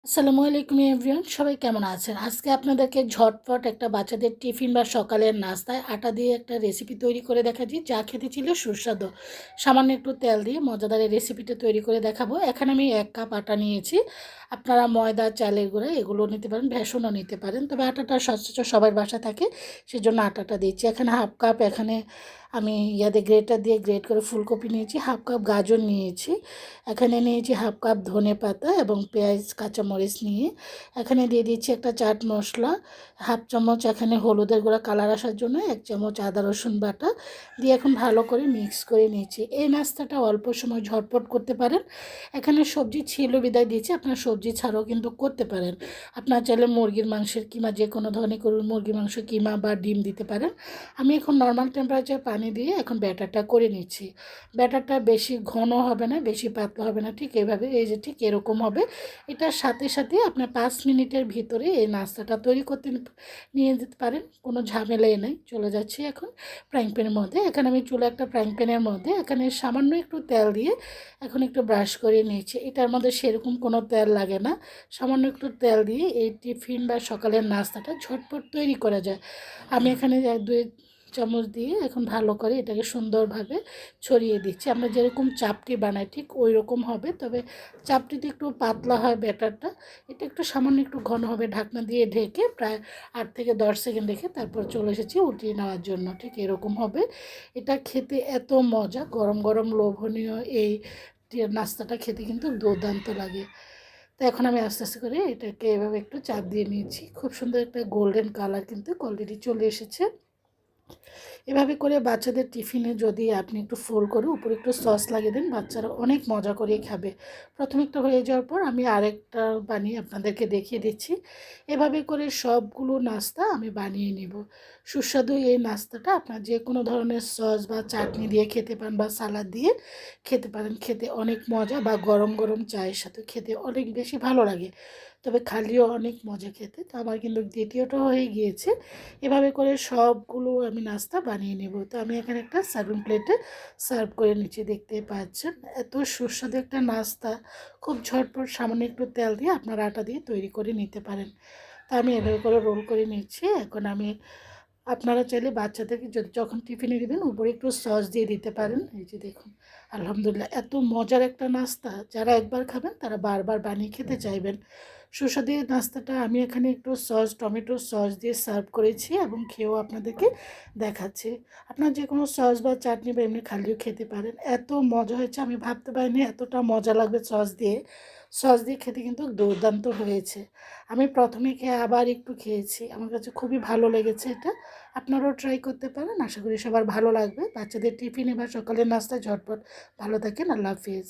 আসসালামু আলাইকুম এভরিওয়ান, সবাই কেমন আছেন? আজকে আপনাদেরকে ঝটপট একটা বাচ্চাদের টিফিন বা সকালের নাস্তায় আটা দিয়ে একটা রেসিপি তৈরি করে দেখাচ্ছি, যা খেতে ছিল সুস্বাদু। সামান্য একটু তেল দিয়ে মজাদার এই রেসিপিটা তৈরি করে দেখাবো। এখানে আমি 1 কাপ আটা নিয়েছি। আপনারা ময়দা, চালের গুঁড়া এগুলো নিতে পারেন, বেসনও নিতে পারেন। তবে আটাটা সচরাচর সবার বাসায় থাকে, সেজন্য আটাটা দিচ্ছি। এখানে হাফ কাপ আমি গ্রেটার দিয়ে গ্রেট করে ফুলকপি নিয়েছি, হাফ কাপ গাজর নিয়েছি, এখানে নিয়েছি হাফ কাপ ধনেপাতা এবং পেঁয়াজ, কাঁচামরিচ নিয়ে এখানে দিয়ে দিচ্ছি একটা চাট মশলা, হাফ চামচ এখানে হলুদের গুঁড়া কালার আসার জন্য, 1 চামচ আদা রসুন বাটা দিয়ে এখন ভালো করে মিক্স করে নিয়েছি। এই নাস্তাটা অল্প সময় ঝটপট করতে পারেন। এখানে সবজি ছিল বিদায় দিয়েছি, আপনার সবজি ছাড়াও কিন্তু করতে পারেন। আপনার চাইলে মুরগির মাংসের কিমা যে কোনো ধরনের করুন, মুরগির মাংস কিমা বা ডিম দিতে পারেন। আমি এখন নর্মাল টেম্পারেচার পানি দিয়ে এখন ব্যাটারটা করে নিচ্ছি। ব্যাটারটা বেশি ঘন হবে না, বেশি পাতলা হবে না, ঠিক এভাবে, এই যে ঠিক এরকম হবে। এটার সাথে সাথে আপনার 5 মিনিটের ভিতরে এই নাস্তাটা তৈরি করতে নিয়ে যেতে পারেন, কোনো ঝামেলাই নেই। চলে যাচ্ছি এখন ফ্রাইং প্যানের মধ্যে। এখানে আমি চুলা একটা ফ্রাইং প্যানের মধ্যে এখানে সামান্য একটু তেল দিয়ে এখন একটু ব্রাশ করে নিয়েছি। এটার মধ্যে সেরকম কোনো তেল লাগে না, সামান্য একটু তেল দিয়ে এই টিফিন বা সকালের নাস্তাটা ঝটপট তৈরি করা যায়। আমি এখানে 1-2 চামচ দিয়ে এখন ভালো করে এটাকে সুন্দরভাবে ছড়িয়ে দিচ্ছি। আমরা যেরকম চাপটি বানাই ঠিক ওই রকম হবে, তবে চাপটিতে একটু পাতলা হয় ব্যাটারটা। এটা একটু সামান্য একটু ঘন হবে। ঢাকনা দিয়ে ঢেকে প্রায় 8 থেকে 10 সেকেন্ড রেখে তারপর চলে এসেছি উঠিয়ে নেওয়ার জন্য। ঠিক এরকম হবে। এটা খেতে এত মজা, গরম গরম লোভনীয় এই নাস্তাটা খেতে কিন্তু দুর্দান্ত লাগে। তো এখন আমি আস্তে আস্তে করে এটাকে এভাবে একটু চাপ দিয়ে নিয়েছি। খুব সুন্দর একটা গোল্ডেন কালার কিন্তু অলরেডি চলে এসেছে। এভাবে করে বাচ্চাদের টিফিনে যদি আপনি একটু ফোল্ড করে উপরে একটু সস লাগিয়ে দেন, বাচ্চারা অনেক মজা করে খাবে। প্রথম একটা হয়ে যাওয়ার পর আমি আরেকটা বানিয়ে আপনাদেরকে দেখিয়ে দিচ্ছি। এভাবে করে সবগুলো নাস্তা আমি বানিয়ে নিব। সুস্বাদু এই নাস্তাটা আপনার যে কোনো ধরনের সস বা চাটনি দিয়ে খেতে পারেন বা সালাদ দিয়ে খেতে পারেন। খেতে অনেক মজা, বা গরম গরম চায়ের সাথে খেতে অনেক বেশি ভালো লাগে। তবে খালিও অনেক মজা খেতে। তো আমার কিন্তু দ্বিতীয়টা হয়ে গিয়েছে। এভাবে করে সবগুলো আমি নাস্তা বানিয়ে নেব। তো আমি এখানে একটা সার্ভিং প্লেটে সার্ভ করে নিচ্ছি, দেখতে পাচ্ছেন। এত সুস্বাদু একটা নাস্তা, খুব ঝটপট সামান্য একটু তেল দিয়ে আপনার আটা দিয়ে তৈরি করে নিতে পারেন। তা আমি এভাবে করে রোল করে নিচ্ছি। এখন আপনারা চাইলে বাচ্চাদেরকে যখন টিফিনে দিবেন উপরে একটু সস দিয়ে দিতে পারেন। এই যে দেখুন, আলহামদুলিল্লাহ, এত মজার একটা নাস্তা, যারা একবার খাবেন তারা বারবার বানিয়ে খেতে চাইবেন। সুস্বাদু এই নাস্তাটা আমি এখানে একটু টমেটো সস দিয়ে সার্ভ করেছি এবং খেয়েও আপনাদেরকে দেখাচ্ছি। আপনার যে কোনো সস বা চাটনি বা এমনি খালিও খেতে পারেন। এত মজা হয়েছে, আমি ভাবতে পারিনি এতটা মজা লাগবে সস দিয়ে। সস দিয়ে খেতে কিন্তু দুর্দান্ত হয়েছে। আমি প্রথমে খেয়ে আবার একটু খেয়েছি, আমার কাছে খুবই ভালো লেগেছে এটা। আপনারাও ট্রাই করতে পারেন, আশা করি সবার ভালো লাগবে। বাচ্চাদের টিফিনে বা সকালের নাস্তায় ঝটপট। ভালো থাকেন, আল্লাহ হাফিজ।